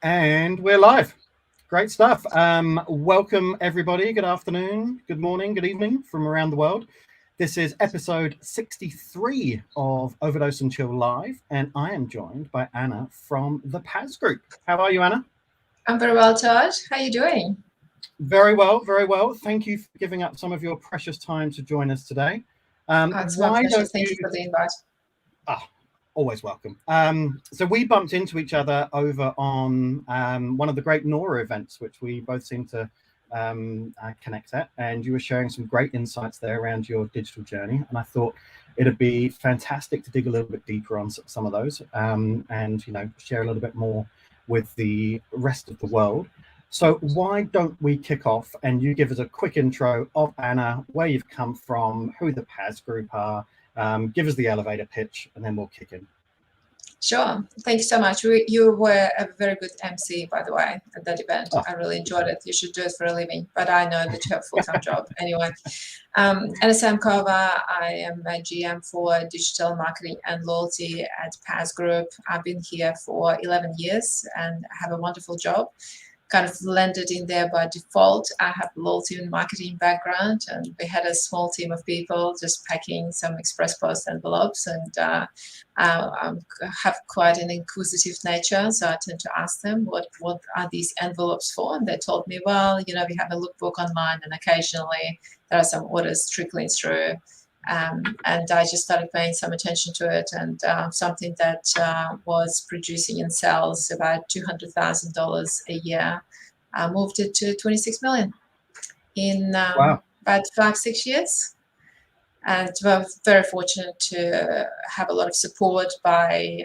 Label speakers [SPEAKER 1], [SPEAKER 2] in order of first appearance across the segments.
[SPEAKER 1] And we're live. Great stuff. Welcome, everybody. Good afternoon, good morning, good evening from around the world. This is episode 63 of Overdose and Chill Live, and I am joined by Anna from the PAS Group. How are you, Anna?
[SPEAKER 2] I'm very well, Todd. How are you doing?
[SPEAKER 1] Very well, very well. Thank you for giving up some of your precious time to join us today.
[SPEAKER 2] It's my pleasure. Thank you for the invite.
[SPEAKER 1] Always welcome. So we bumped into each other over on one of the great Nora events, which we both seem to connect at, and you were sharing some great insights there around your digital journey, and I thought it'd be fantastic to dig a little bit deeper on some of those and share a little bit more with the rest of the world. So why don't we kick off and you give us a quick intro of Anna, where you've come from, who the PAS Group are, give us the elevator pitch, and then we'll kick in.
[SPEAKER 2] Sure. Thank you so much. You were a very good MC, by the way, at that event.
[SPEAKER 1] Oh.
[SPEAKER 2] I really enjoyed it. You should do it for a living, but I know that you have a full-time job. Anyway, Anna Samkova, I am a GM for digital marketing and loyalty at PAS Group. I've been here for 11 years and have a wonderful job. Kind of landed in there by default. I have loyalty and marketing background, and we had a small team of people just packing some express post envelopes, and I have quite an inquisitive nature, so I tend to ask them what are these envelopes for, and they told me, well, we have a lookbook online, and occasionally there are some orders trickling through. And I just started paying some attention to it, and something that was producing in sales about $200,000 a year, I moved it to 26 million in
[SPEAKER 1] Wow.
[SPEAKER 2] about 5-6 years. And we're very fortunate to have a lot of support by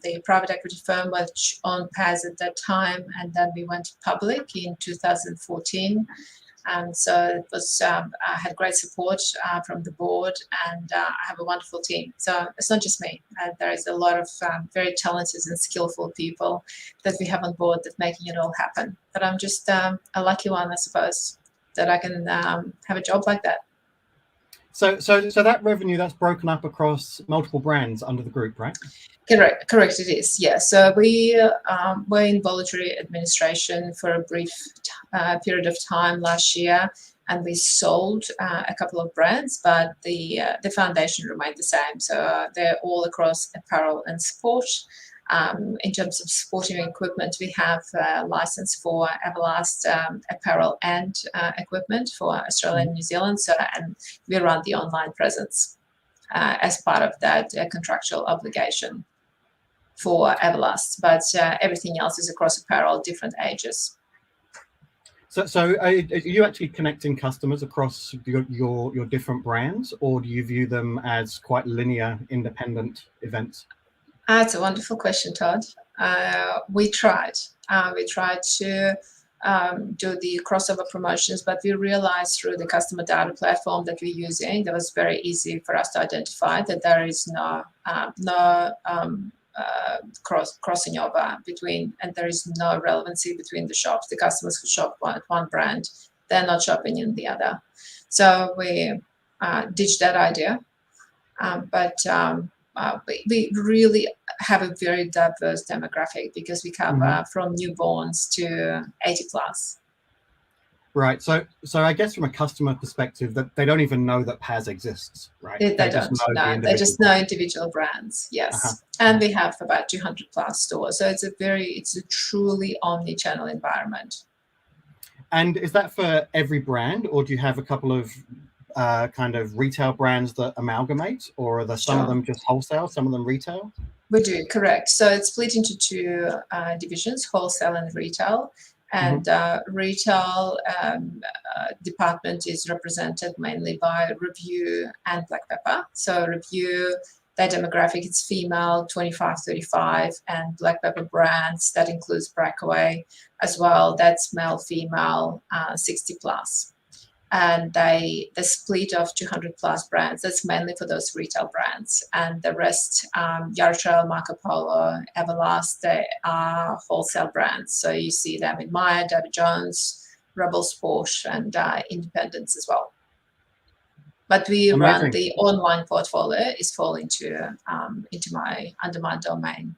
[SPEAKER 2] the private equity firm which owned PAS at that time, and then we went public in 2014. So it was, I had great support from the board, and I have a wonderful team. So it's not just me. There is a lot of very talented and skillful people that we have on board that making it all happen. But I'm just a lucky one, I suppose, that I can have a job like that.
[SPEAKER 1] So that revenue, that's broken up across multiple brands under the group, right?
[SPEAKER 2] Correct, it is, yeah. So we were in voluntary administration for a brief period of time last year, and we sold a couple of brands, but the foundation remained the same. So they're all across apparel and sport. In terms of sporting equipment, we have a license for Everlast apparel and equipment for Australia and New Zealand. So, and we run the online presence as part of that contractual obligation for Everlast, but everything else is across apparel, different ages.
[SPEAKER 1] So are you actually connecting customers across your different brands, or do you view them as quite linear, independent events?
[SPEAKER 2] That's a wonderful question, Todd. We tried to do the crossover promotions, but we realized through the customer data platform that we're using, that was very easy for us to identify that there is no crossing over between, and there is no relevancy between the shops. The customers who shop at one brand, they're not shopping in the other. So we ditched that idea, but we really have a very diverse demographic because we cover from newborns to 80 plus.
[SPEAKER 1] Right. So I guess from a customer perspective, that they don't even know that PAS exists, right?
[SPEAKER 2] They just know individual brands. Yes. And we have about 200 plus stores. So it's a truly omni-channel environment.
[SPEAKER 1] And is that for every brand, or do you have a couple of kind of retail brands that amalgamate, or are there some of them just wholesale, some of them retail?
[SPEAKER 2] We do, correct. So it's split into two divisions, wholesale and retail. And retail department is represented mainly by Review and Black Pepper. So Review, their demographic is female, 25-35, and Black Pepper brands, that includes Breakaway as well. That's male, female, 60 plus. And the split of 200 plus brands, that's mainly for those retail brands. And the rest, Yard Trail, Marco Polo, Everlast, they are wholesale brands. So you see them in Maya, David Jones, Rebel Sport, and Independence as well. But we run the online portfolio is fall into under my domain.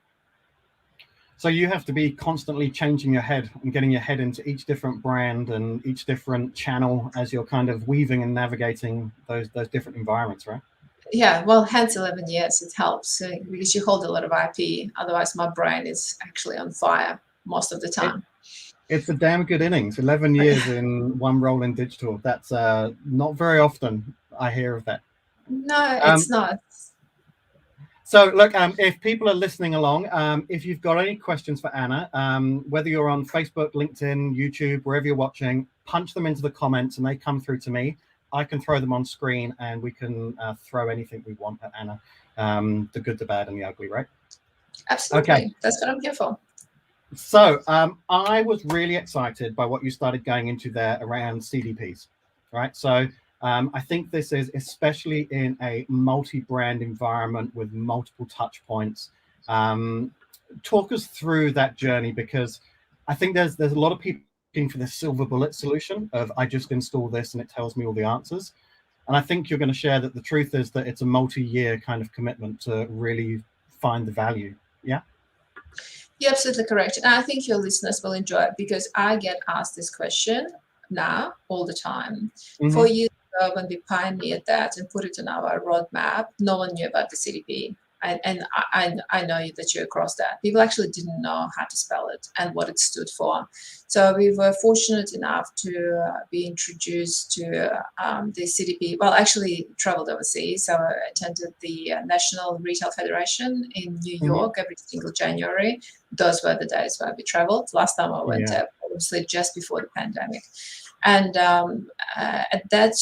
[SPEAKER 1] So you have to be constantly changing your head and getting your head into each different brand and each different channel as you're kind of weaving and navigating those different environments, right?
[SPEAKER 2] Yeah, well, hence 11 years, it helps because you hold a lot of IP. Otherwise, my brain is actually on fire most of the time.
[SPEAKER 1] It's a damn good innings. 11 years in one role in digital. That's not very often I hear of that.
[SPEAKER 2] No, it's not.
[SPEAKER 1] So look, if people are listening along, if you've got any questions for Anna, whether you're on Facebook, LinkedIn, YouTube, wherever you're watching, punch them into the comments and they come through to me. I can throw them on screen and we can throw anything we want at Anna, the good, the bad, and the ugly, right?
[SPEAKER 2] Absolutely.
[SPEAKER 1] Okay.
[SPEAKER 2] That's what I'm here for.
[SPEAKER 1] So I was really excited by what you started going into there around CDPs, right? So I think this is especially in a multi-brand environment with multiple touch points. Talk us through that journey, because I think there's a lot of people looking for the silver bullet solution of I just install this and it tells me all the answers. And I think you're going to share that the truth is that it's a multi-year kind of commitment to really find the value. Yeah.
[SPEAKER 2] You're absolutely correct. And I think your listeners will enjoy it because I get asked this question now all the time.
[SPEAKER 1] Mm-hmm.
[SPEAKER 2] For years ago, when we pioneered that and put it in our roadmap, no one knew about the CDP. And I know that you're across that. People actually didn't know how to spell it and what it stood for. So we were fortunate enough to be introduced to the CDP. Well, actually traveled overseas. So I attended the National Retail Federation in New York every single January. Those were the days where we traveled. Last time I went there, obviously just before the pandemic. And at that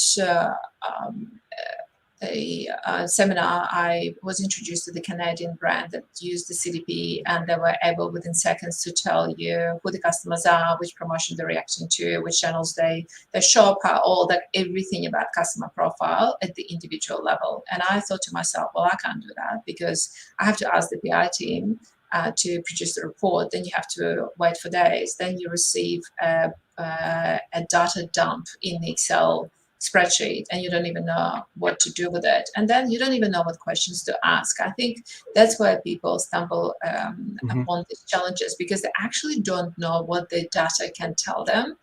[SPEAKER 2] seminar, I was introduced to the Canadian brand that used the CDP, and they were able within seconds to tell you who the customers are, which promotion they're reacting to, which channels they shop, all that, everything about customer profile at the individual level. And I thought to myself, well, I can't do that because I have to ask the BI team to produce the report. Then you have to wait for days. Then you receive a data dump in the Excel spreadsheet and you don't even know what to do with it, and then you don't even know what questions to ask. I think that's where people stumble upon these challenges, because they actually don't know what the data can tell them.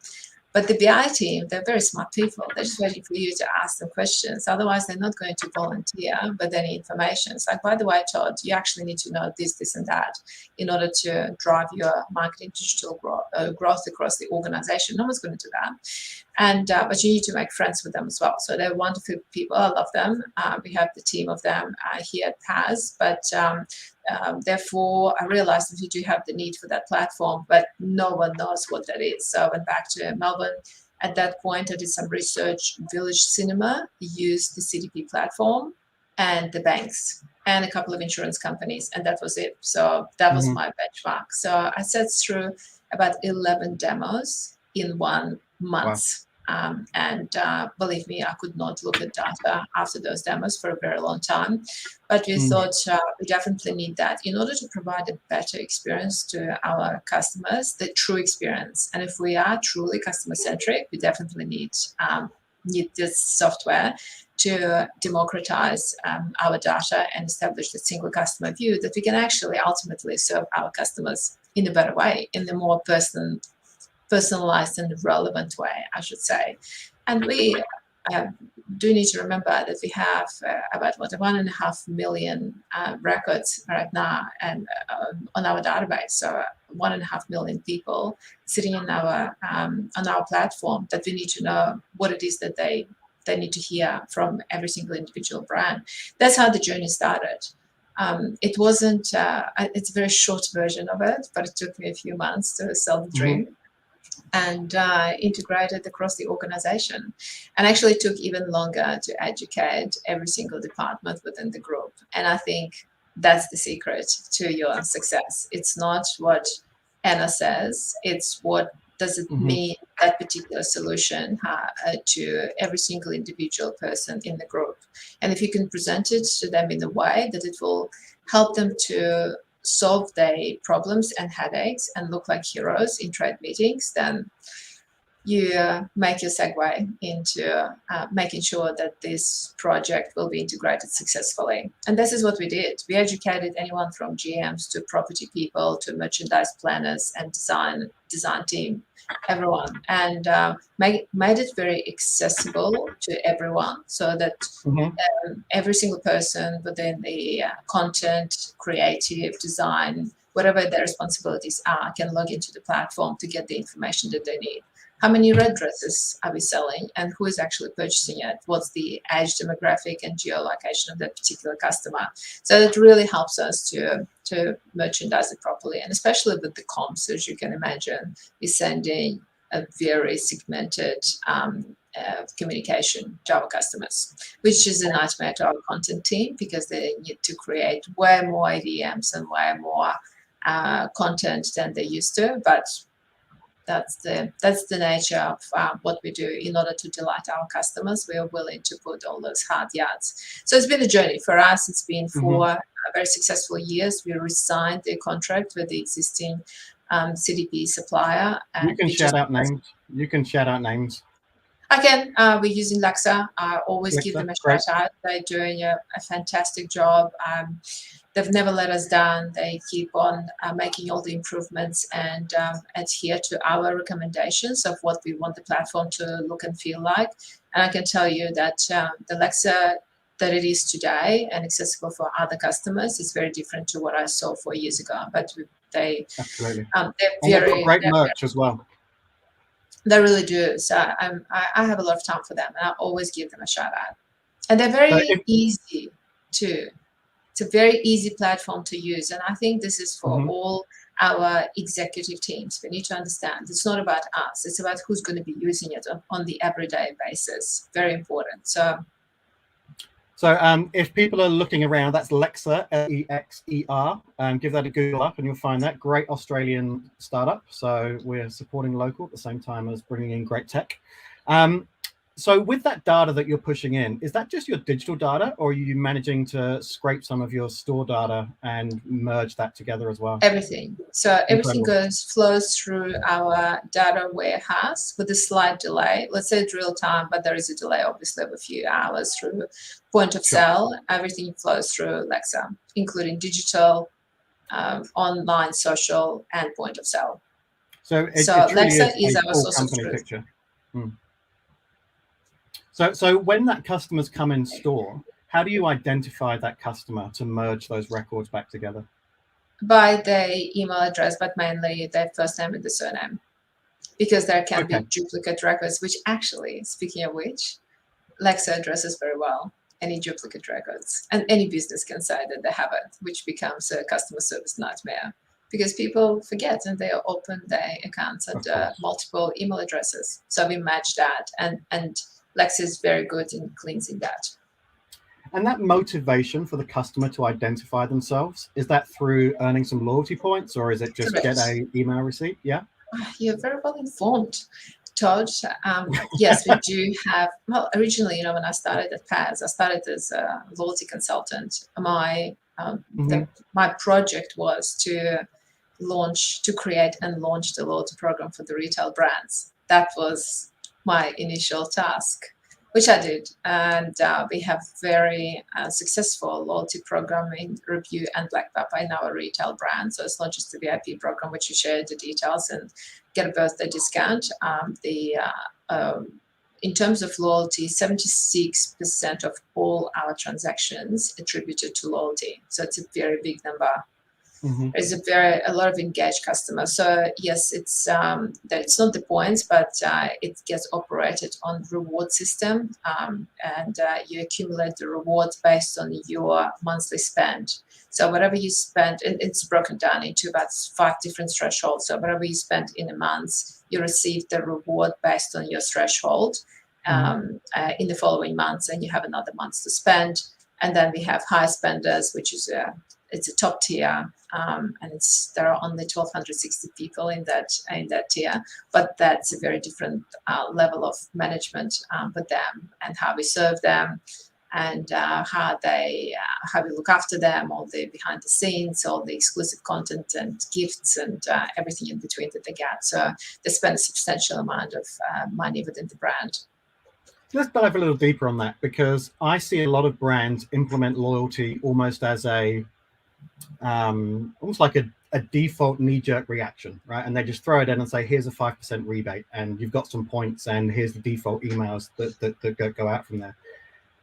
[SPEAKER 2] But the BI team, they're very smart people. They're just waiting for you to ask them questions. Otherwise, they're not going to volunteer with any information. It's like, by the way, Todd, you actually need to know this, this, and that in order to drive your marketing digital growth across the organization. No one's going to do that. And but you need to make friends with them as well. So they're wonderful people. I love them. We have the team of them here at PAS. But therefore, I realized that we do have the need for that platform, but no one knows what that is. So I went back to Melbourne. At that point, I did some research. Village Cinema used the CDP platform, and the banks, and a couple of insurance companies, and that was it. So that was my benchmark. So I sat through about 11 demos in 1 month.
[SPEAKER 1] Wow.
[SPEAKER 2] And believe me, I could not look at data after those demos for a very long time. But we thought we definitely need that in order to provide a better experience to our customers, the true experience. And if we are truly customer-centric, we definitely need this software to democratize our data and establish the single customer view that we can actually ultimately serve our customers in a better way, in a more personalized and relevant way, I should say. And we do need to remember that we have about 1.5 million records right now and on our database. So 1.5 million people sitting in our on our platform that we need to know what it is that they need to hear from every single individual brand. That's how the journey started. It wasn't, it's a very short version of it, but it took me a few months to sell the dream. And integrated across the organization. And actually took even longer to educate every single department within the group. And I think that's the secret to your success. It's not what Anna says, it's what does it mean, that particular solution to every single individual person in the group. And if you can present it to them in a way that it will help them to solve their problems and headaches and look like heroes in trade meetings, then you make your segue into making sure that this project will be integrated successfully. And this is what we did. We educated anyone from GMs to property people to merchandise planners and design team, everyone, and made it very accessible to everyone, so that every single person within the content, creative, design, whatever their responsibilities are, can log into the platform to get the information that they need. How many red dresses are we selling, and who is actually purchasing it? What's the age demographic and geolocation of that particular customer? So it really helps us to merchandise it properly, and especially with the comps, as you can imagine, we're sending a very segmented communication to our customers, which is a nightmare to our content team, because they need to create way more ADMs and way more content than they used to. But that's the nature of what we do. In order to delight our customers, we are willing to put all those hard yards. So it's been a journey for us. It's been 4 very successful years. We re-signed the contract with the existing CDP supplier. And
[SPEAKER 1] you can shout out names. You can shout out names.
[SPEAKER 2] I can. We're using Lexa. I always give them a shout out. They're doing a fantastic job. They've never let us down. They keep on making all the improvements and adhere to our recommendations of what we want the platform to look and feel like. And I can tell you that the Lexa that it is today and accessible for other customers is very different to what I saw 4 years ago. But
[SPEAKER 1] absolutely.
[SPEAKER 2] They're
[SPEAKER 1] very, got great merch as well.
[SPEAKER 2] They really do. So I have a lot of time for them, and I always give them a shout out. And they're very easy too. It's a very easy platform to use. And I think this is for all our executive teams. We need to understand it's not about us. It's about who's going to be using it on the everyday basis. Very important. So
[SPEAKER 1] if people are looking around, that's Lexer, L-E-X-E-R. Give that a Google up and you'll find that. Great Australian startup. So we're supporting local at the same time as bringing in great tech. So with that data that you're pushing in, is that just your digital data, or are you managing to scrape some of your store data and merge that together as well?
[SPEAKER 2] Everything. So everything flows through our data warehouse with a slight delay. Let's say it's real time, but there is a delay, obviously, of a few hours through point of sale. Everything flows through Lexa, including digital, online, social, and point of sale.
[SPEAKER 1] So
[SPEAKER 2] Lexa is our source of truth.
[SPEAKER 1] Picture. So when that customers come in store, how do you identify that customer to merge those records back together?
[SPEAKER 2] By their email address, but mainly their first name and the surname, because there can be duplicate records, which actually, speaking of which, Lexa addresses very well any duplicate records, and any business can say that they have it, which becomes a customer service nightmare, because people forget and they open their accounts at multiple email addresses. So we match that, and Lexa is very good in cleansing that.
[SPEAKER 1] And that motivation for the customer to identify themselves, is that through earning some loyalty points, or is it just get a email receipt? Yeah.
[SPEAKER 2] You're very well informed, Todd. Yes, we do have. Well, originally, when I started at PAS, I started as a loyalty consultant. My project was to create and launch the loyalty program for the retail brands. That was my initial task, which I did, and we have very successful loyalty program in Review and Black Pepper in our retail brand. So it's not just the VIP program, which you share the details and get a birthday discount. In terms of loyalty, 76% of all our transactions attributed to loyalty. So it's a very big number. There's a lot of engaged customers. So yes, it's not the points, but it gets operated on reward system, and you accumulate the rewards based on your monthly spend. So whatever you spend, and it's broken down into about 5 different thresholds. So whatever you spend in a month, you receive the reward based on your threshold in the following months, and you have another month to spend. And then we have high spenders, which is it's a top tier, and there are only 1,260 people in that tier, but that's a very different level of management with them and how we serve them, and how we look after them, all the behind the scenes, all the exclusive content and gifts and everything in between that they get. So they spend a substantial amount of money within the brand.
[SPEAKER 1] Let's dive a little deeper on that, because I see a lot of brands implement loyalty almost as a almost like a default knee-jerk reaction, right? And they just throw it in and say, here's a 5% rebate and you've got some points and here's the default emails that go out from there.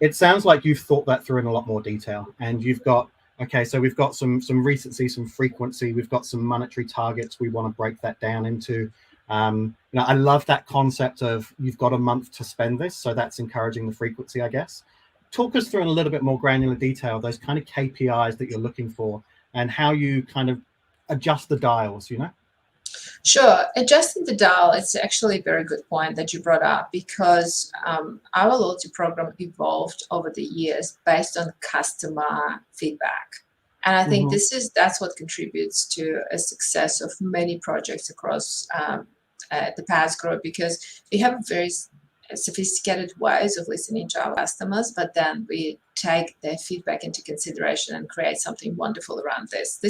[SPEAKER 1] It sounds like you've thought that through in a lot more detail, and you've got, okay, so we've got some recency, some frequency, we've got some monetary targets. We want to break that down into, I love that concept of you've got a month to spend this. So that's encouraging the frequency, I guess. Talk us through in a little bit more granular detail, those kind of KPIs that you're looking for and how you kind of adjust the dials,
[SPEAKER 2] Sure. Adjusting the dial, it's actually a very good point that you brought up, because our loyalty program evolved over the years based on customer feedback. And I think that's what contributes to a success of many projects across the PAS Group, because we have very sophisticated ways of listening to our customers, but then we take their feedback into consideration and create something wonderful around this.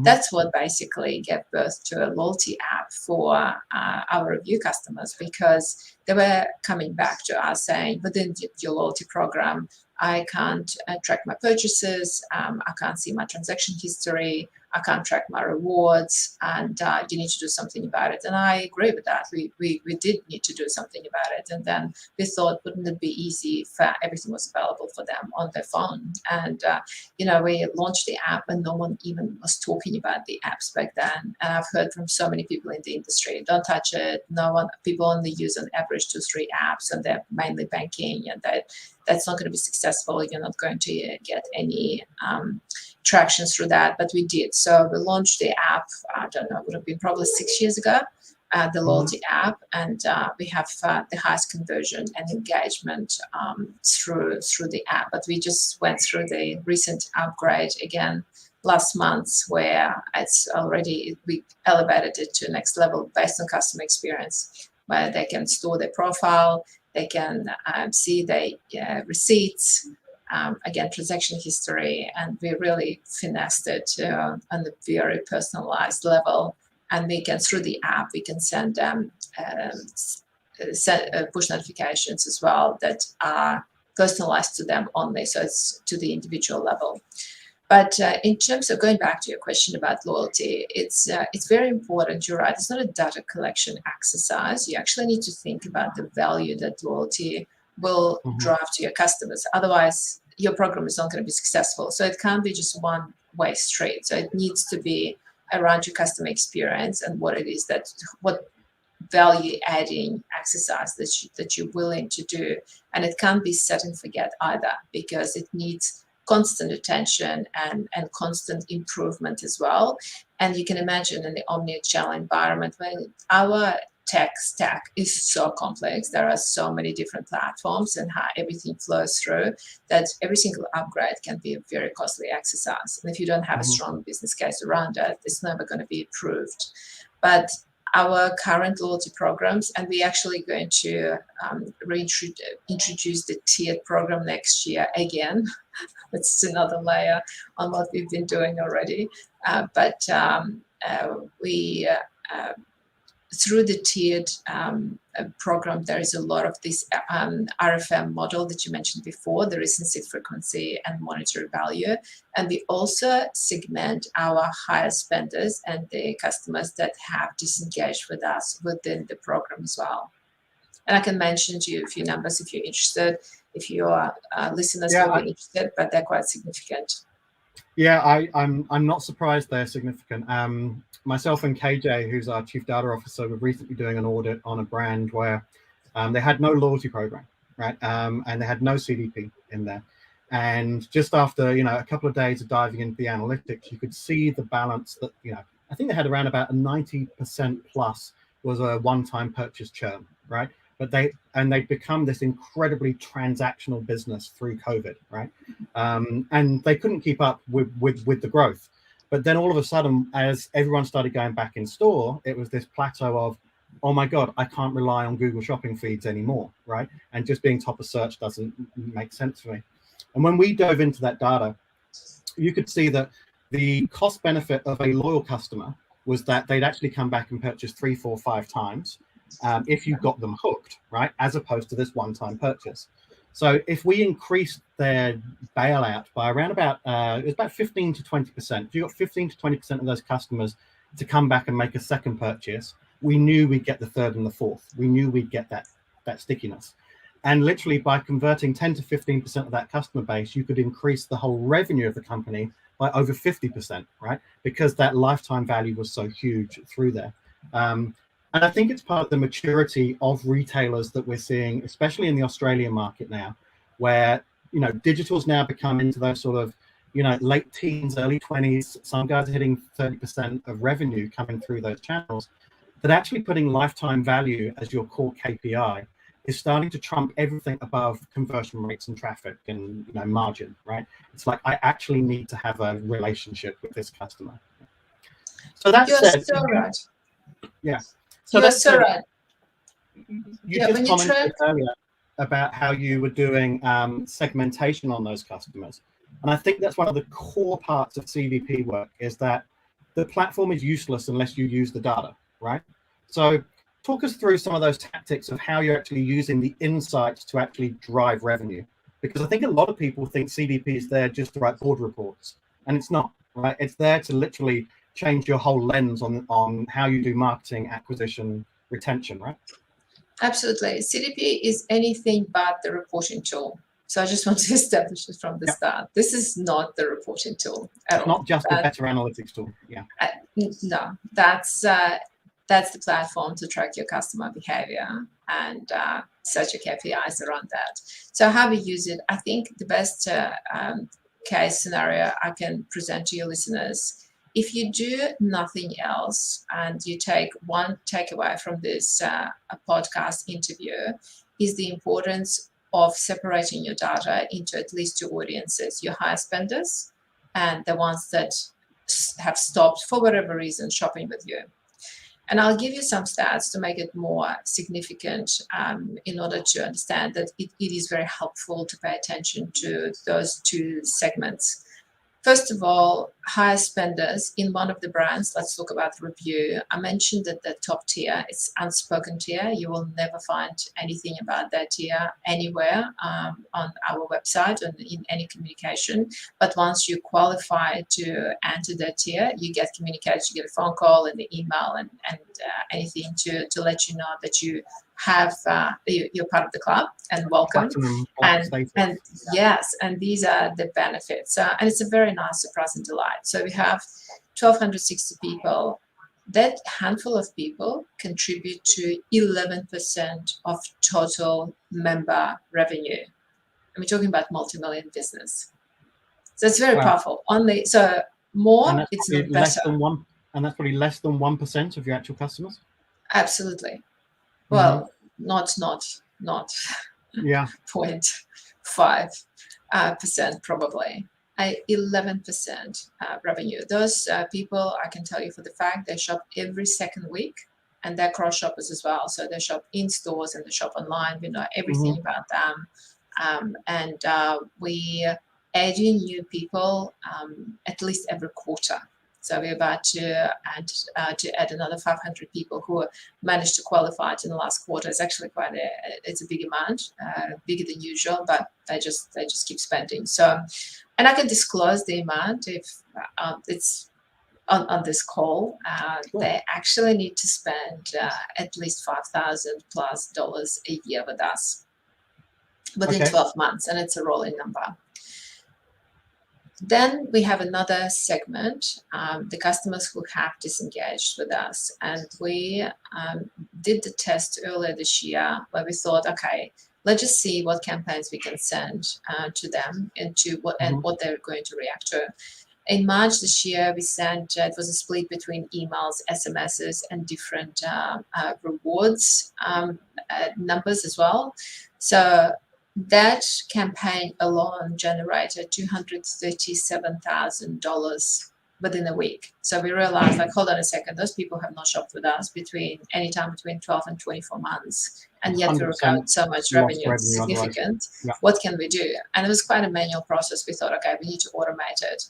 [SPEAKER 2] That's what basically gave birth to a loyalty app for our review customers, because they were coming back to us saying, within your loyalty program, I can't track my purchases, I can't see my transaction history, I can't track my rewards, and you need to do something about it. And I agree with that. We did need to do something about it. And then we thought, wouldn't it be easy if everything was available for them on their phone? And, we launched the app and no one even was talking about the apps back then. And I've heard from so many people in the industry, don't touch it. People only use on average 2-3 apps, and they're mainly banking, and that's not going to be successful. You're not going to get any traction through that, but we did. So we launched the app, I don't know, it would have been probably 6 years ago, the loyalty app, and we have the highest conversion and engagement through the app. But we just went through the recent upgrade again last month, where we elevated it to the next level based on customer experience, where they can store their profile, they can see their receipts, again, transaction history, and we really finessed it on a very personalized level. And we can, through the app, we can send them push notifications as well that are personalized to them only, so it's to the individual level. But in terms of going back to your question about loyalty, it's very important. You're right. It's not a data collection exercise. You actually need to think about the value that loyalty will drive to your customers. Otherwise, your program is not going to be successful. So it can't be just one-way street. So it needs to be around your customer experience and what value-adding exercise that you're willing to do. And it can't be set and forget either, because it needs constant attention and constant improvement as well. And you can imagine in the omni-channel environment, when our tech stack is so complex, there are so many different platforms and how everything flows through, that every single upgrade can be a very costly exercise. And if you don't have a strong business case around it, it's never going to be approved. But our current loyalty programs, and we're actually going to introduce the tiered program next year again. It's another layer on what we've been doing already. But through the tiered program, there is a lot of this RFM model that you mentioned before, the recency, frequency, and monetary value. And we also segment our higher spenders and the customers that have disengaged with us within the program as well. And I can mention to you a few numbers if you're interested, if your listeners will be interested, but they're quite significant.
[SPEAKER 1] Yeah, I'm not surprised they're significant. Myself and KJ, who's our chief data officer, were recently doing an audit on a brand where they had no loyalty program, right? And they had no CDP in there. And just after, a couple of days of diving into the analytics, you could see the balance that, I think they had around about a 90% plus was a one-time purchase churn, right? But they've become this incredibly transactional business through COVID, right? And they couldn't keep up with the growth. But then all of a sudden, as everyone started going back in store, it was this plateau of, oh my God, I can't rely on Google shopping feeds anymore, right? And just being top of search doesn't make sense for me. And when we dove into that data, you could see that the cost benefit of a loyal customer was that they'd actually come back and purchase 3, 4, 5 times if you got them hooked, right? As opposed to this one-time purchase. So if we increased their bailout by around about, it was about 15 to 20%. If you got 15 to 20% of those customers to come back and make a second purchase, we knew we'd get the third and the fourth. We knew we'd get that stickiness. And literally by converting 10 to 15% of that customer base, you could increase the whole revenue of the company by over 50%, right? Because that lifetime value was so huge through there. And I think it's part of the maturity of retailers that we're seeing, especially in the Australian market now, where, you know, digital's now become into those sort of, you know, late teens, early 20s, some guys are hitting 30% of revenue coming through those channels, that actually putting lifetime value as your core KPI is starting to trump everything above conversion rates and traffic and, you know, margin, right? It's like, I actually need to have a relationship with this customer. So that
[SPEAKER 2] You're
[SPEAKER 1] said,
[SPEAKER 2] so right.
[SPEAKER 1] Yeah. So
[SPEAKER 2] You're
[SPEAKER 1] that's
[SPEAKER 2] so right.
[SPEAKER 1] You just commented earlier about how you were doing segmentation on those customers. And I think that's one of the core parts of CVP work, is that the platform is useless unless you use the data, right? So talk us through some of those tactics of how you're actually using the insights to actually drive revenue. Because I think a lot of people think CDP is there just to write board reports, and it's not, right? It's there to literally change your whole lens on how you do marketing, acquisition, retention, right?
[SPEAKER 2] Absolutely. CDP is anything but the reporting tool. So I just want to establish it from the start. This is not the reporting tool at all.
[SPEAKER 1] It's not just a better analytics tool. Yeah.
[SPEAKER 2] No, that's the platform to track your customer behavior and set your KPIs around that. So how we use it, I think the best case scenario I can present to your listeners, if you do nothing else and you take one takeaway from this podcast interview, is the importance of separating your data into at least 2 audiences: your higher spenders and the ones that have stopped for whatever reason shopping with you. And I'll give you some stats to make it more significant in order to understand that it is very helpful to pay attention to those 2 segments. First of all, higher spenders in one of the brands. Let's talk about review. I mentioned that the top tier, it's unspoken tier. You will never find anything about that tier anywhere on our website or in any communication. But once you qualify to enter that tier, you get communications, you get a phone call and an email and anything to let you know that you have you're part of the club and welcome. And yes, and these are the benefits. And it's a very nice surprise and delight. So we have 1,260 people. That handful of people contribute to 11% of total member revenue. And we're talking about multi-million business. So it's very powerful. So more, it's not better.
[SPEAKER 1] And that's probably less than 1% of your actual customers?
[SPEAKER 2] Absolutely. Well, not
[SPEAKER 1] yeah,
[SPEAKER 2] 0.5% probably. 11% revenue. Those people, I can tell you for the fact, they shop every second week, and they're cross shoppers as well. So they shop in stores and they shop online. We know everything about them, and we add in new people at least every quarter. So we're about to add another 500 people who managed to qualify it in the last quarter. It's actually it's a big amount, bigger than usual, but they just keep spending. So, and I can disclose the amount if it's on this call. Cool. They actually need to spend at least $5,000+ a year with us within 12 months, and it's a rolling number. Then we have another segment, the customers who have disengaged with us. And we did the test earlier this year where we thought, okay, let's just see what campaigns we can send to them and what they're going to react to. In March this year, we sent, it was a split between emails, SMSs, and different rewards numbers as well. So that campaign alone generated $237,000 within a week. So we realized, like, hold on a second, those people have not shopped with us anytime between 12 and 24 months. And yet we recovered so much revenue, it's significant.
[SPEAKER 1] Yeah.
[SPEAKER 2] What can we do? And it was quite a manual process. We thought, okay, we need to automate it.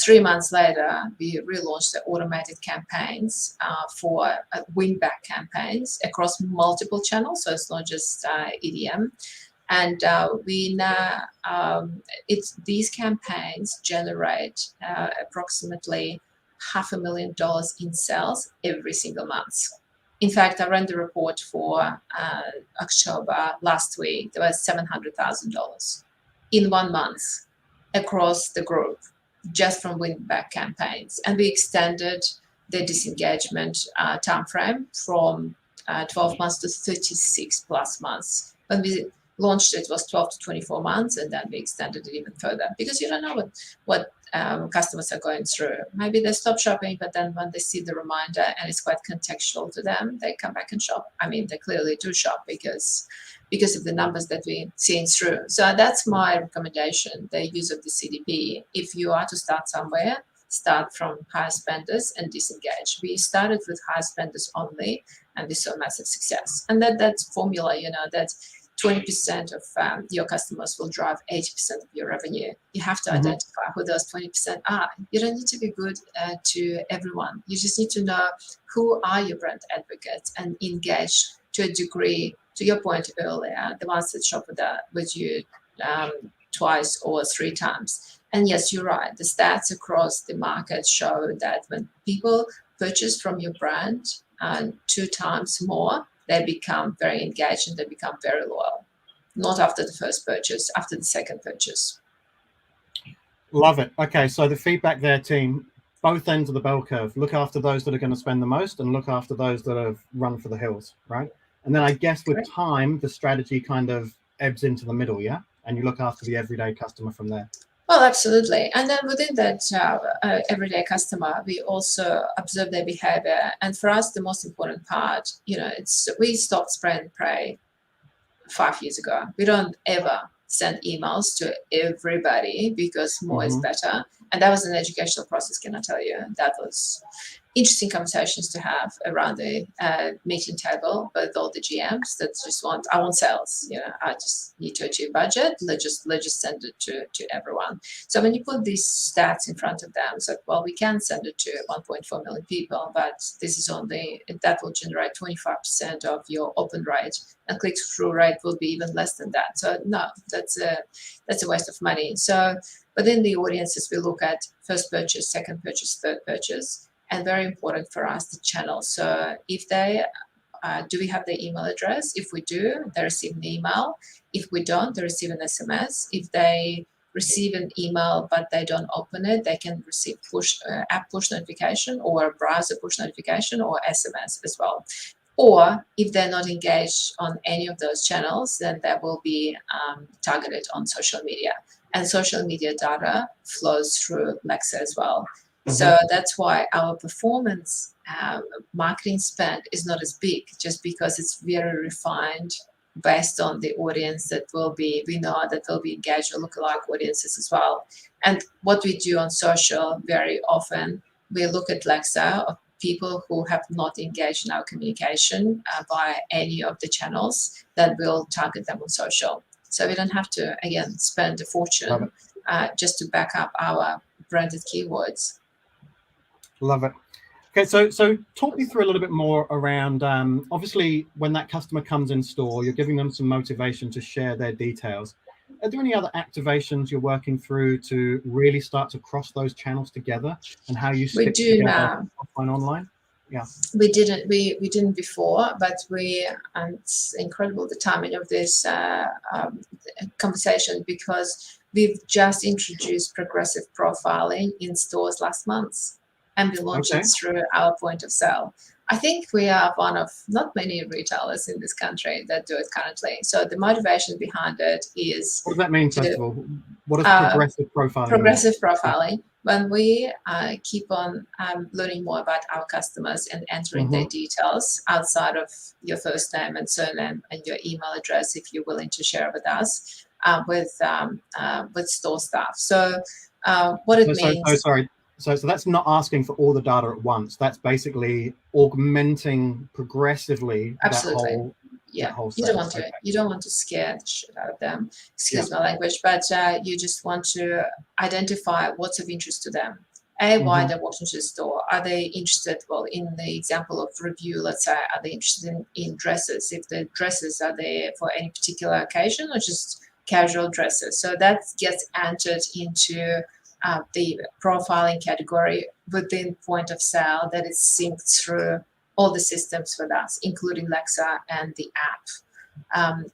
[SPEAKER 2] 3 months later, we relaunched the automated campaigns for win-back campaigns across multiple channels. So it's not just EDM. And we now, these campaigns generate approximately $500,000 in sales every single month. In fact, I ran the report for October last week. There was $700,000 in 1 month across the group, just from win-back campaigns. And we extended the disengagement timeframe from 12 months to 36 plus months. When we launched it was 12 to 24 months, and then we extended it even further because you don't know what customers are going through. Maybe they stop shopping, but then when they see the reminder and it's quite contextual to them, they come back and shop. I mean, they clearly do shop because of the numbers that we're seeing through. So that's my recommendation, the use of the CDP. If you are to start somewhere, start from high spenders and disengage. We started with high spenders only, and we saw massive success. And that's formula, that 20% of your customers will drive 80% of your revenue. You have to identify who those 20% are. You don't need to be good to everyone. You just need to know who are your brand advocates and engage to a degree, to your point earlier, the ones that shop with you twice or 3 times. And yes, you're right. The stats across the market show that when people purchase from your brand 2 times more, they become very engaged and they become very loyal. Not after the first purchase, after the second purchase.
[SPEAKER 1] Love it. Okay, so the feedback there, team, both ends of the bell curve. Look after those that are going to spend the most and look after those that have run for the hills, right? And then I guess with time, the strategy kind of ebbs into the middle, yeah? And you look after the everyday customer from there.
[SPEAKER 2] Well, absolutely. And then within that everyday customer, we also observe their behavior. And for us, the most important part, we stopped spray and pray 5 years ago. We don't ever send emails to everybody because more is better. And that was an educational process, can I tell you? That was interesting conversations to have around the meeting table with all the GMs that just I want sales. I just need to achieve budget. Let's just send it to everyone. So when you put these stats in front of them, it's like, well, we can send it to 1.4 million people, but this is that will generate 25% of your open rate, and click-through rate will be even less than that. So no, that's a waste of money. So within the audiences, we look at first purchase, second purchase, third purchase. And very important for us, the channel. So if they, do we have their email address? If we do, they receive an email. If we don't, they receive an SMS. If they receive an email but they don't open it, they can receive app push notification or browser push notification or SMS as well. Or if they're not engaged on any of those channels, then they will be targeted on social media. And social media data flows through Lexa as well. So that's why our performance marketing spend is not as big, just because it's very refined based on the audience that we know that will be engaged or lookalike audiences as well. And what we do on social very often, we look at Lexa of people who have not engaged in our communication via any of the channels, that will target them on social. So we don't have to, again, spend a fortune just to back up our branded keywords.
[SPEAKER 1] Love it. Okay, so talk me through a little bit more around, obviously, when that customer comes in store, you're giving them some motivation to share their details. Are there any other activations you're working through to really start to cross those channels together, and how you stick together offline, online? Yeah,
[SPEAKER 2] we didn't before, but it's incredible the timing of this conversation, because we've just introduced progressive profiling in stores last month. And we launched it through our point of sale. I think we are one of not many retailers in this country that do it currently. So the motivation behind it is...
[SPEAKER 1] What does that mean, first of all? What does progressive profiling mean?
[SPEAKER 2] Progressive profiling, when we keep on learning more about our customers and entering their details outside of your first name and surname and your email address, if you're willing to share with us, with store staff. So what it means...
[SPEAKER 1] Sorry. So that's not asking for all the data at once. That's basically augmenting progressively
[SPEAKER 2] Absolutely.
[SPEAKER 1] that
[SPEAKER 2] Yeah,
[SPEAKER 1] whole
[SPEAKER 2] you don't
[SPEAKER 1] sale.
[SPEAKER 2] want to
[SPEAKER 1] Okay.
[SPEAKER 2] you don't want to scare the shit out of them.
[SPEAKER 1] Yeah.
[SPEAKER 2] Excuse my language, but you just want to identify what's of interest to them. Why
[SPEAKER 1] Mhm.
[SPEAKER 2] they walked into the store? Are they interested? Well, in the example of review, let's say, are they interested in dresses? If the dresses are there for any particular occasion or just casual dresses, so that gets entered into the profiling category within point of sale that is synced through all the systems with us, including Lexa and the app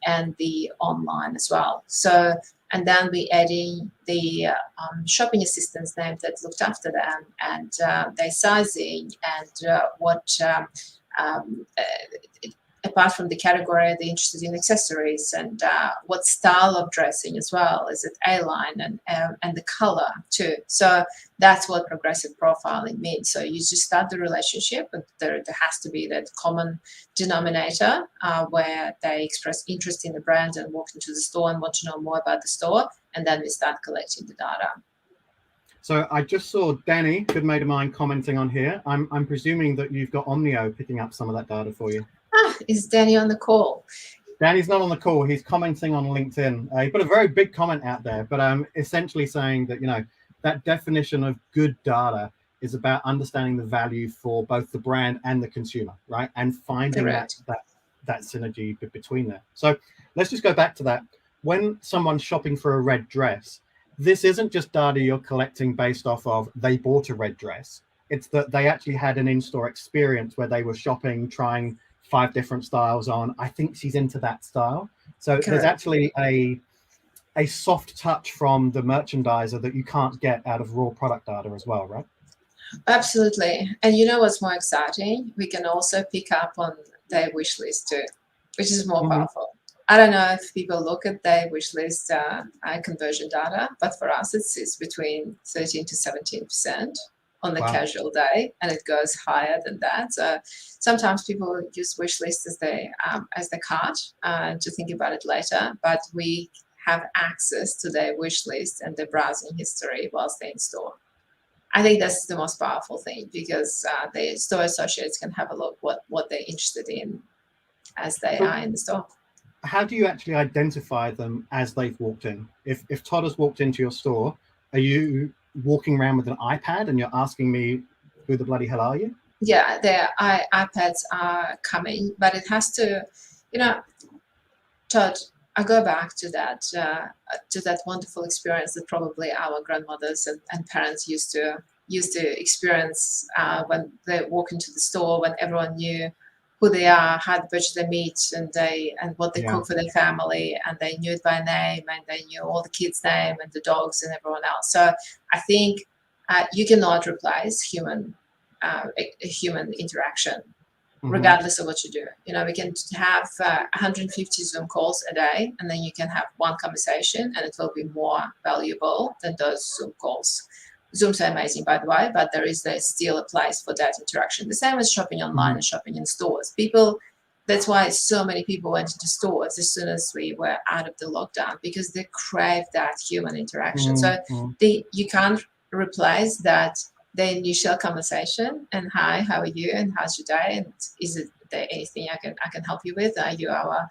[SPEAKER 2] and the online as well. So, and then we adding the shopping assistants name that looked after them and their sizing and what apart from the category, they're interested in accessories and what style of dressing as well. Is it A-line and the color too? So that's what progressive profiling means. So you just start the relationship, but there has to be that common denominator where they express interest in the brand and walk into the store and want to know more about the store, and then we start collecting the data.
[SPEAKER 1] So I just saw Danny, good mate of mine, commenting on here. I'm presuming that you've got Omnio picking up some of that data for you.
[SPEAKER 2] Is Danny on the call?
[SPEAKER 1] Danny's not on the call. He's commenting on LinkedIn. He put a very big comment out there, but essentially saying that, that definition of good data is about understanding the value for both the brand and the consumer, right? And finding that synergy between them. So let's just go back to that. When someone's shopping for a red dress, this isn't just data you're collecting based off of they bought a red dress. It's that they actually had an in-store experience where they were shopping, trying 5 different styles on. I think she's into that style. So there's actually a soft touch from the merchandiser that you can't get out of raw product data as well, right?
[SPEAKER 2] Absolutely. And you know what's more exciting? We can also pick up on their wish list too, which is more powerful. I don't know if people look at their wish list conversion data, but for us it's between 13 to 17% on the casual day, and it goes higher than that. So sometimes people use wish list as the cart to think about it later, but we have access to their wish list and their browsing history whilst they're in store. I think that's the most powerful thing, because the store associates can have a look what they're interested in as they are in the store.
[SPEAKER 1] How do you actually identify them as they've walked in? If Todd has walked into your store, are you walking around with an iPad and you're asking me, who the bloody hell are you?
[SPEAKER 2] Yeah, their iPads are coming, but it has to, Todd, I go back to that wonderful experience that probably our grandmothers and parents used to experience when they walk into the store, when everyone knew who they are, had budgeted their meat, and what they cook for their family, and they knew it by name, and they knew all the kids' name and the dogs and everyone else. So I think you cannot replace human interaction, regardless of what you do. We can have 150 Zoom calls a day, and then you can have one conversation, and it will be more valuable than those Zoom calls. Zooms are amazing, by the way, but there's still a place for that interaction. The same as shopping online and shopping in stores. That's why so many people went into stores as soon as we were out of the lockdown, because they crave that human interaction. So you can't replace that, the initial conversation, and hi, how are you, and how's your day, and is there anything I can help you with? Are you our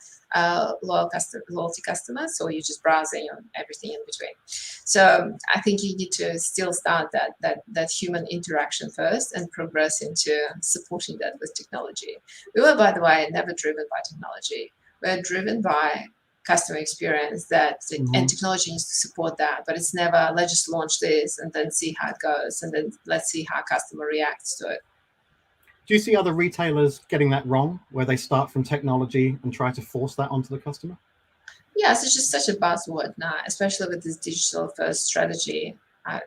[SPEAKER 2] loyalty customers, or are you just browsing on everything in between? So I think you need to still start that human interaction first and progress into supporting that with technology. We were, by the way, never driven by technology. We're driven by customer experience and technology needs to support that, but it's never, let's just launch this and then see how it goes, and then let's see how customer reacts to it.
[SPEAKER 1] Do you see other retailers getting that wrong, where they start from technology and try to force that onto the customer?
[SPEAKER 2] Yes, it's just such a buzzword now, especially with this digital first strategy. A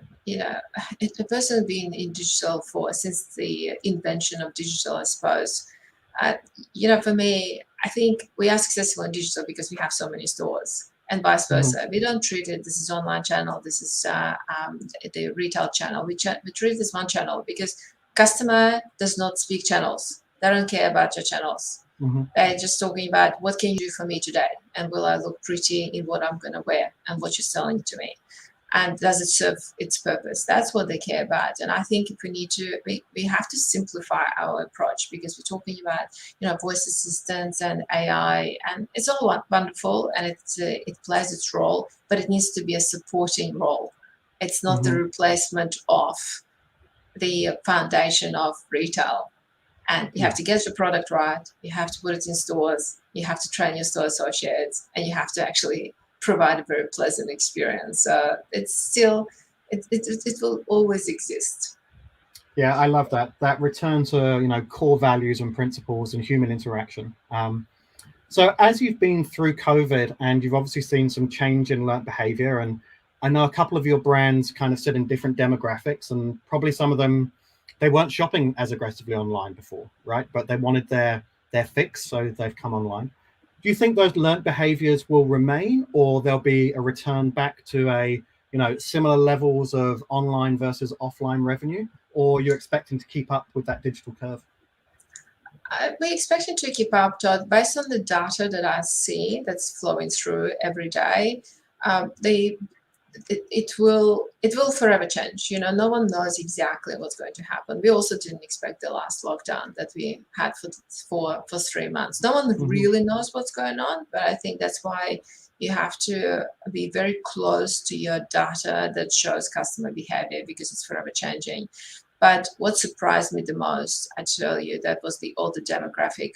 [SPEAKER 2] person being in digital since the invention of digital, I suppose. For me, I think we are successful in digital because we have so many stores, and vice versa. We don't treat it, this is online channel, this is the retail channel. We treat it as one channel, because customer does not speak channels. They don't care about your channels. They're just talking about, what can you do for me today? And will I look pretty in what I'm going to wear and what you're selling to me? and does it serve its purpose? That's what they care about. And I think if we have to simplify our approach, because we're talking about voice assistants and AI, and it's all wonderful, and it plays its role, but it needs to be a supporting role. It's not the replacement of the foundation of retail. And you have to get your product right, you have to put it in stores, you have to train your store associates, and you have to actually provide a very pleasant experience. It's still, it will always exist.
[SPEAKER 1] Yeah, I love that return to core values and principles and human interaction. So as you've been through COVID, and you've obviously seen some change in learnt behavior, and I know a couple of your brands kind of sit in different demographics, and probably some of them, they weren't shopping as aggressively online before, right? But they wanted their fix, so they've come online. Do you think those learnt behaviors will remain, or there'll be a return back to similar levels of online versus offline revenue, or you're expecting to keep up with that digital curve?
[SPEAKER 2] We're expecting to keep up, Todd, based on the data that I see that's flowing through every day. It will forever change. No one knows exactly what's going to happen. We also didn't expect the last lockdown that we had for 3 months. No one really knows what's going on, but I think that's why you have to be very close to your data that shows customer behavior, because it's forever changing. But what surprised me the most, I tell you, that was the older demographic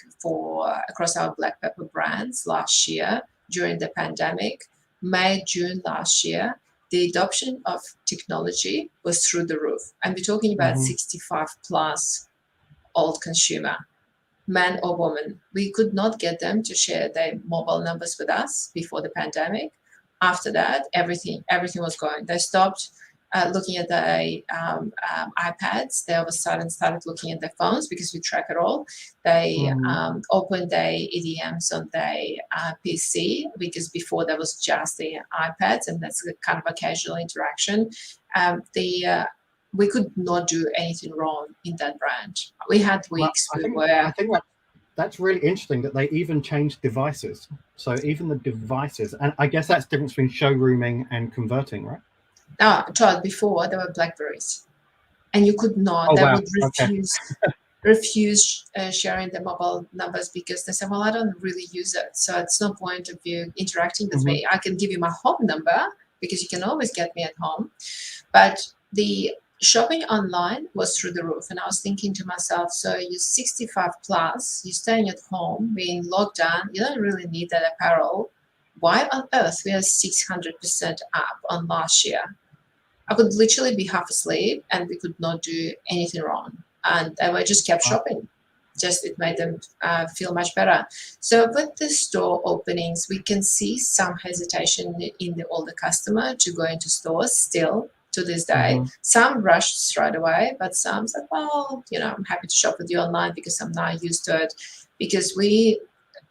[SPEAKER 2] across our black pepper brands last year during the pandemic. May, June last year, the adoption of technology was through the roof. And we're talking about 65 plus old consumer, man or woman. We could not get them to share their mobile numbers with us before the pandemic. After that, everything was going. They stopped looking at the iPads. They all of a sudden started looking at their phones, because we track it all. They opened their EDMs on their PC, because before there was just the iPads, and that's kind of a casual interaction. We could not do anything wrong in that brand. We had weeks
[SPEAKER 1] I think that's really interesting that they even changed devices. So even the devices, and I guess that's the difference between showrooming and converting, right?
[SPEAKER 2] Todd, before there were Blackberries, and you could not. They would refuse sharing the mobile numbers, because they said, "Well, I don't really use it, so it's no point of you interacting with me. I can give you my home number, because you can always get me at home." But the shopping online was through the roof, and I was thinking to myself, so you're 65 plus, you're staying at home, being locked down, you don't really need that apparel. Why on earth we are 600% up on last year? I could literally be half asleep, and we could not do anything wrong. And we just kept shopping. It made them feel much better. So with the store openings, we can see some hesitation in the older customer to go into stores still to this day. Some rushed straight away, but some said, well, I'm happy to shop with you online, because I'm now used to it. Because we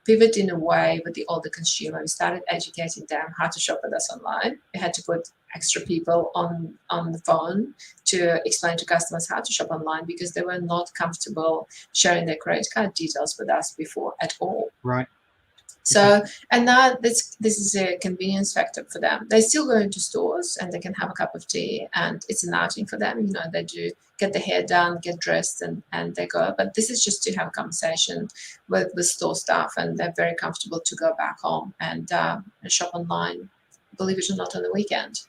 [SPEAKER 2] pivot in a way with the older consumer. We started educating them how to shop with us online. We had to put extra people on the phone to explain to customers how to shop online, because they were not comfortable sharing their credit card details with us before at all.
[SPEAKER 1] Right.
[SPEAKER 2] So, and now this is a convenience factor for them. They still go into stores, and they can have a cup of tea, and it's an outing for them. They do get their hair done, get dressed, and they go. But this is just to have a conversation with store staff, and they're very comfortable to go back home and shop online, believe it or not, on the weekend.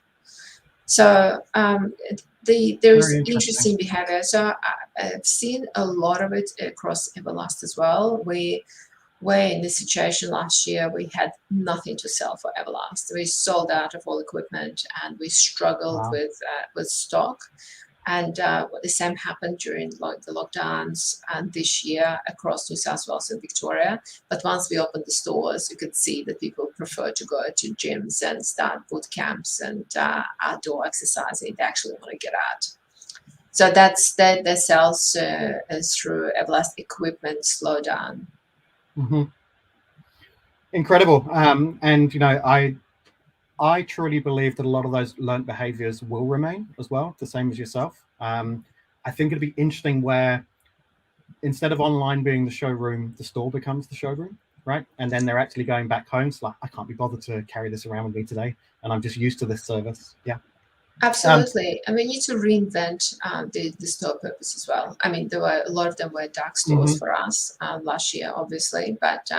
[SPEAKER 2] So there is interesting behavior. So I've seen a lot of it across Everlast as well. We're in this situation last year. We had nothing to sell for Everlast. We sold out of all equipment, and we struggled with stock. And the same happened during the lockdowns this year across New South Wales and Victoria. But once we opened the stores, you could see that people prefer to go to gyms and start boot camps and outdoor exercising. They actually want to get out. So that's their sales through Everlast equipment slow down.
[SPEAKER 1] Incredible. And I truly believe that a lot of those learnt behaviors will remain as well, the same as yourself. I think it'd be interesting where instead of online being the showroom, the store becomes the showroom, right? And then they're actually going back home. So like, I can't be bothered to carry this around with me today, and I'm just used to this service. Yeah.
[SPEAKER 2] Absolutely. And we need to reinvent the store purpose as well. I mean, there were a lot of them were dark stores for us last year, obviously, but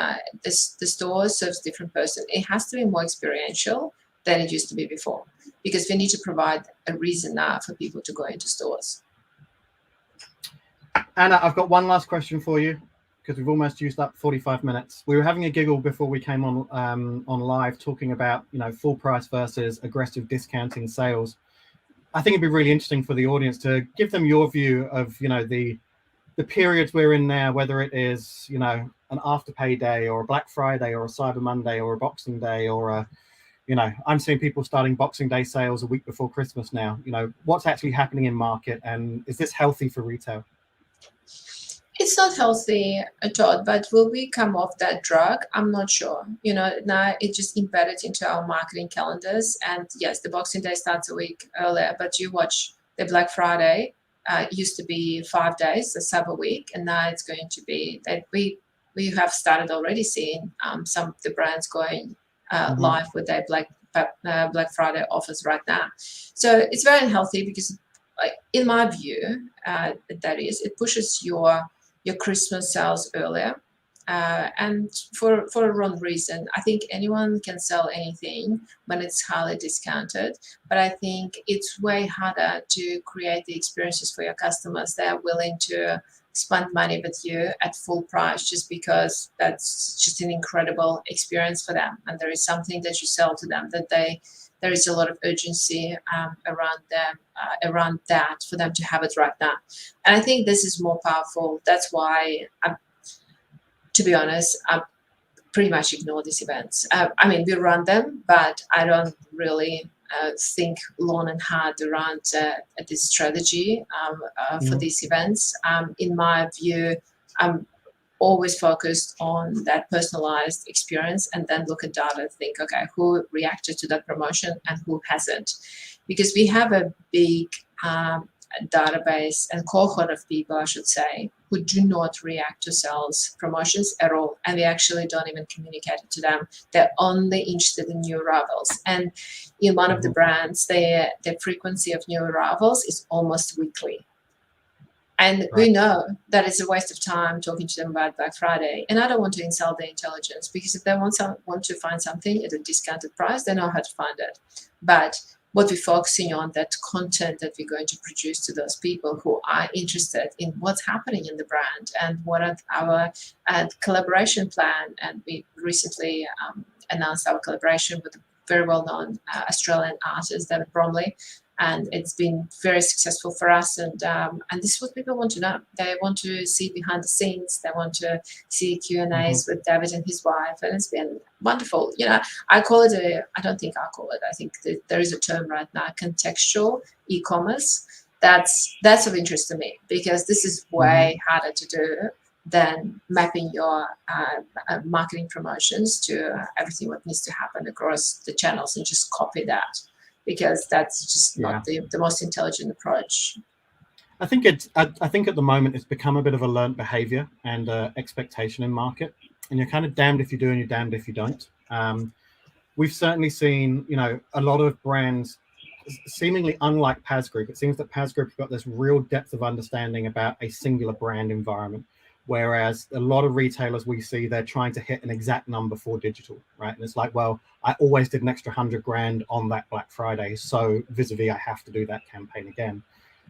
[SPEAKER 2] the store serves different person. It has to be more experiential than it used to be before, because we need to provide a reason now for people to go into stores.
[SPEAKER 1] Anna, I've got one last question for you, because we've almost used up 45 minutes. We were having a giggle before we came on live, talking about, you know, full price versus aggressive discounting sales. I think it'd be really interesting for the audience to give them your view of, you know, the periods we're in now, whether it is, you know, an Afterpay Day or a Black Friday or a Cyber Monday or a Boxing Day or a, you know, I'm seeing people starting Boxing Day sales a week before Christmas now. You know, what's actually happening in market, and is this healthy for retail?
[SPEAKER 2] It's not healthy, Todd, but will we come off that drug? I'm not sure. You know, now it's just embedded into our marketing calendars. And yes, the Boxing Day starts a week earlier, but you watch the Black Friday. Used to be 5 days, the Cyber Week, and now it's going to be that we have started already seeing some of the brands going live with their Black Friday offers right now. So it's very unhealthy because, in my view, that is, it pushes your Christmas sales earlier, and for a wrong reason. I think anyone can sell anything when it's highly discounted, but I think it's way harder to create the experiences for your customers. They're willing to spend money with you at full price just because that's just an incredible experience for them, and there is something that you sell to them that there is a lot of urgency around that for them to have it right now. And I think this is more powerful. That's why, to be honest, I pretty much ignore these events. I mean, we run them, but I don't really think long and hard around this strategy for these events. In my view, I'm always focused on that personalized experience, and then look at data and think, okay, who reacted to that promotion and who hasn't? Because we have a big database and cohort of people, I should say, who do not react to sales promotions at all, and we actually don't even communicate it to them. They're only interested in new arrivals, and in one of the brands, the frequency of new arrivals is almost weekly. And we know that it's a waste of time talking to them about Black Friday. And I don't want to insult their intelligence, because if they want to find something at a discounted price, they know how to find it. But what we're focusing on, that content that we're going to produce to those people who are interested in what's happening in the brand and what are our collaboration plan. And we recently announced our collaboration with a very well-known Australian artist, David Bromley. And it's been very successful for us. And this is what people want to know. They want to see behind the scenes. They want to see Q&As with David and his wife. And it's been wonderful. You know, I call it I don't think I call it. I think that there is a term right now, contextual e-commerce. That's of interest to me, because this is way harder to do than mapping your marketing promotions to everything what needs to happen across the channels and just copy that. Because that's just not the most intelligent approach.
[SPEAKER 1] I think I think at the moment it's become a bit of a learned behavior and expectation in market, and you're kind of damned if you do and you're damned if you don't. We've certainly seen, you know, a lot of brands, seemingly unlike PAS Group. It seems that PAS Group have got this real depth of understanding about a singular brand environment, whereas a lot of retailers we see, they're trying to hit an exact number for digital, right? And it's like, well, I always did an extra 100 grand on that Black Friday, so vis-a-vis I have to do that campaign again.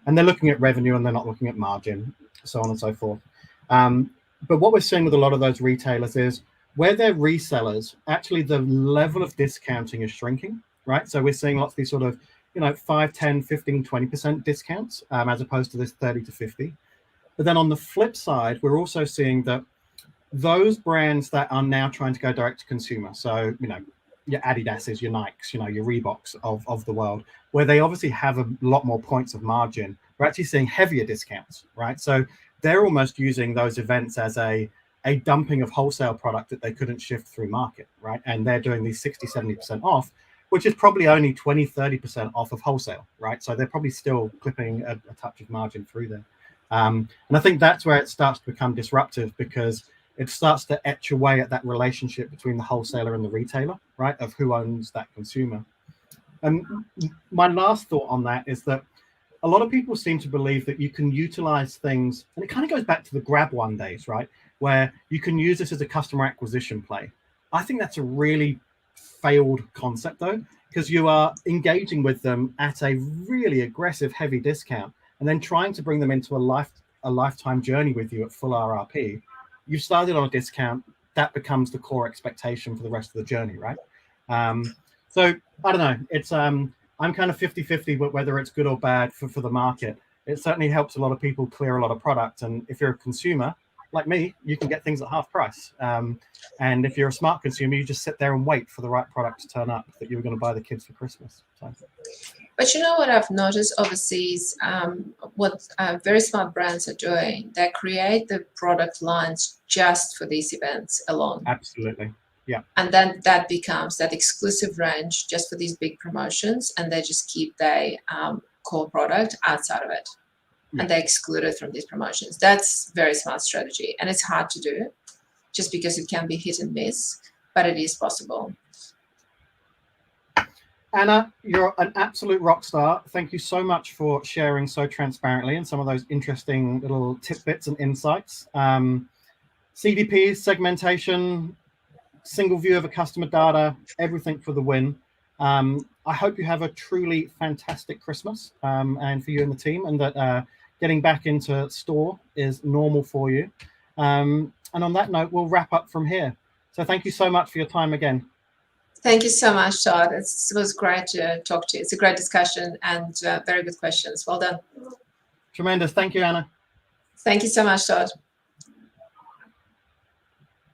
[SPEAKER 1] And they're looking at revenue and they're not looking at margin, so on and so forth. But what we're seeing with a lot of those retailers is where they're resellers, actually the level of discounting is shrinking, right? So we're seeing lots of these sort of, you know, 5, 10, 15, 20% discounts as opposed to this 30 to 50. But then on the flip side, we're also seeing that those brands that are now trying to go direct to consumer, so, you know, your Adidas's, your Nikes, you know, your Reeboks of the world, where they obviously have a lot more points of margin, we're actually seeing heavier discounts, right? So they're almost using those events as a dumping of wholesale product that they couldn't shift through market, right? And they're doing these 60, 70% off, which is probably only 20, 30% off of wholesale, right? So they're probably still clipping a touch of margin through there. And I think that's where it starts to become disruptive, because it starts to etch away at that relationship between the wholesaler and the retailer, right? Of who owns that consumer. And my last thought on that is that a lot of people seem to believe that you can utilize things, and it kind of goes back to the grab one days, right? Where you can use this as a customer acquisition play. I think that's a really failed concept though, because you are engaging with them at a really aggressive, heavy discount, and then trying to bring them into a lifetime journey with you at full RRP. You've started on a discount, that becomes the core expectation for the rest of the journey, right? So I don't know. It's I'm kind of 50-50, but whether it's good or bad for the market. It certainly helps a lot of people clear a lot of product. And if you're a consumer like me, you can get things at half price. And if you're a smart consumer, you just sit there and wait for the right product to turn up that you were going to buy the kids for Christmas. So.
[SPEAKER 2] But you know what I've noticed overseas, what very smart brands are doing, they create the product lines just for these events alone.
[SPEAKER 1] Absolutely. Yeah.
[SPEAKER 2] And then that becomes that exclusive range just for these big promotions, and they just keep their core product outside of it. Yeah. And they exclude it from these promotions. That's very smart strategy. And it's hard to do just because it can be hit and miss, but it is possible.
[SPEAKER 1] Anna, you're an absolute rock star. Thank you so much for sharing so transparently and some of those interesting little tidbits and insights. CDP, segmentation, single view of a customer data, everything for the win. I hope you have a truly fantastic Christmas and for you and the team, and that getting back into store is normal for you. And on that note, we'll wrap up from here. So thank you so much for your time again.
[SPEAKER 2] Thank you so much, Todd. It was great to talk to you. It's a great discussion and very good questions. Well done.
[SPEAKER 1] Tremendous. Thank you, Anna.
[SPEAKER 2] Thank you so much, Todd.